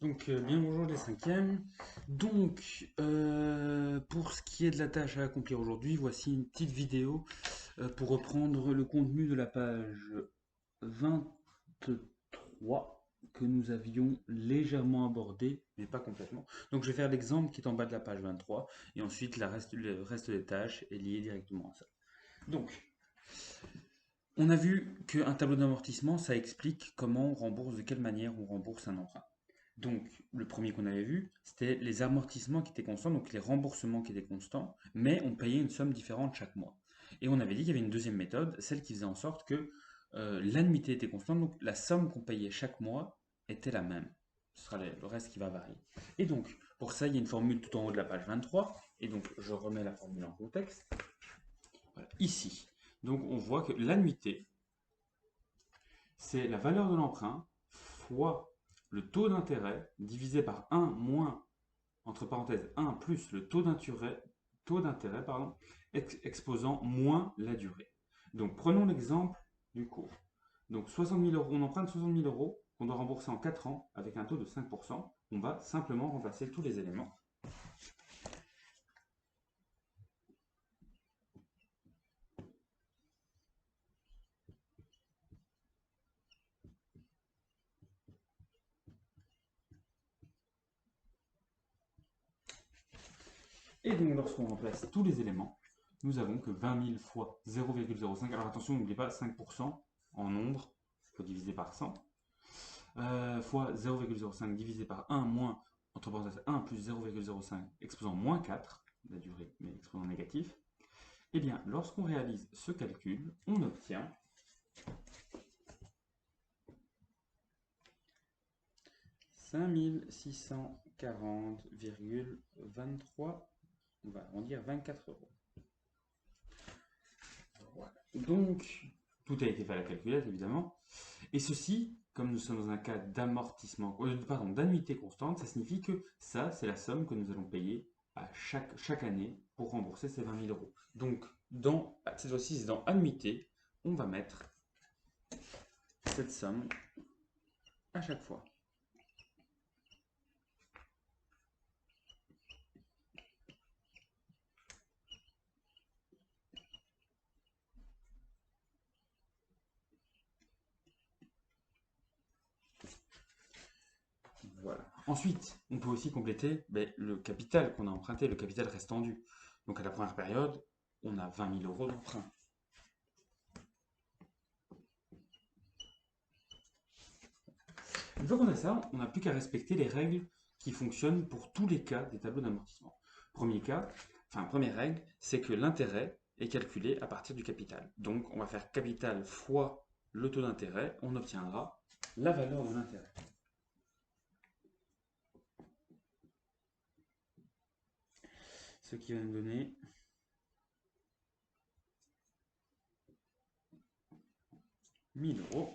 Donc, bien bonjour les cinquièmes. Donc, pour ce qui est de la tâche à accomplir aujourd'hui, voici une petite vidéo pour reprendre le contenu de la page 23 que nous avions légèrement abordé, mais pas complètement. Donc, je vais faire l'exemple qui est en bas de la page 23 et ensuite le reste des tâches est lié directement à ça. Donc, on a vu qu'un tableau d'amortissement, ça explique comment on rembourse, de quelle manière on rembourse un emprunt. Donc, le premier qu'on avait vu, c'était les amortissements qui étaient constants, donc les remboursements qui étaient constants, mais on payait une somme différente chaque mois. Et on avait dit qu'il y avait une deuxième méthode, celle qui faisait en sorte que l'annuité était constante, donc la somme qu'on payait chaque mois était la même. Ce sera le reste qui va varier. Et donc, pour ça, il y a une formule tout en haut de la page 23, et donc je remets la formule en contexte. Voilà, ici. Donc, on voit que l'annuité, c'est la valeur de l'emprunt fois le taux d'intérêt divisé par 1 moins, entre parenthèses, 1 plus le taux d'intérêt pardon, exposant moins la durée. Donc prenons l'exemple du cours. Donc 60 000 euros, on emprunte 60 000 euros qu'on doit rembourser en 4 ans avec un taux de 5%. On va simplement remplacer tous les éléments. Et donc lorsqu'on remplace tous les éléments, nous avons que 20 000 fois 0,05. Alors attention, n'oubliez pas 5% en nombre, il faut diviser par 100. Fois 0,05 divisé par 1 moins, entre parenthèses 1 plus 0,05 exposant moins 4, la durée, mais exposant négatif, eh bien, lorsqu'on réalise ce calcul, on obtient 5640,23, on va arrondir 24 euros. Voilà. Donc, tout a été fait à la calculette, évidemment. Et ceci, comme nous sommes dans un cas d'amortissement, pardon, d'annuité constante, ça signifie que ça, c'est la somme que nous allons payer à chaque année pour rembourser ces 20 000 euros. Donc, cette fois-ci, c'est dans annuité, on va mettre cette somme à chaque fois. Voilà. Ensuite, on peut aussi compléter le capital qu'on a emprunté, le capital restant dû. Donc, à la première période, on a 20 000 euros d'emprunt. Une fois qu'on a ça, on n'a plus qu'à respecter les règles qui fonctionnent pour tous les cas des tableaux d'amortissement. Première règle, c'est que l'intérêt est calculé à partir du capital. Donc, on va faire capital fois le taux d'intérêt, on obtiendra la valeur de l'intérêt. Ce qui va nous donner 1 000 euros.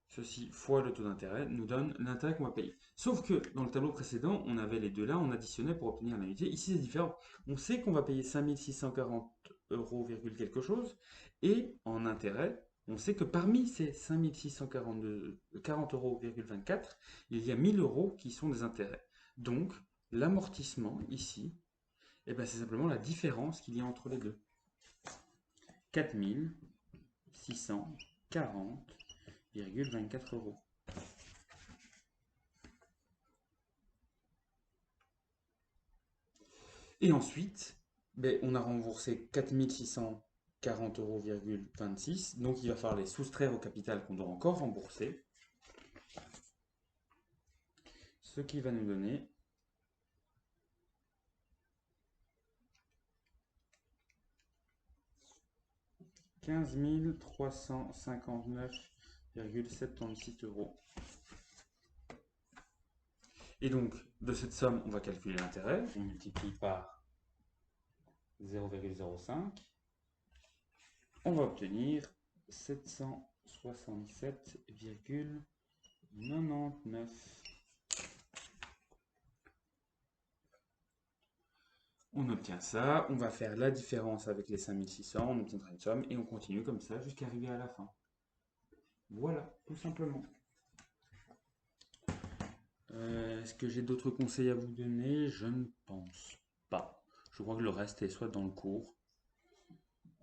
Ceci fois le taux d'intérêt nous donne l'intérêt qu'on va payer. Sauf que dans le tableau précédent, on avait les deux là, on additionnait pour obtenir l'annuité. Ici, c'est différent. On sait qu'on va payer 5640 euros, quelque chose. Et en intérêt, on sait que parmi ces 5640 euros, il y a 1000 euros qui sont des intérêts. Donc, l'amortissement ici, eh ben, c'est simplement la différence qu'il y a entre les deux. 4640,24 euros. Et ensuite, on a remboursé 4640,26 euros, donc il va falloir les soustraire au capital qu'on doit encore rembourser, ce qui va nous donner 15 359,76 euros. Et donc, de cette somme, on va calculer l'intérêt. On multiplie par 0,05. On va obtenir 767,99. On obtient ça, on va faire la différence avec les 5600, on obtiendra une somme et on continue comme ça jusqu'à arriver à la fin. Voilà, tout simplement. Est-ce que j'ai d'autres conseils à vous donner? Je ne pense pas. Je crois que le reste est soit dans le cours.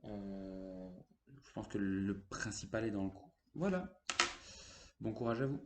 Je pense que le principal est dans le cours. Voilà. Bon courage à vous.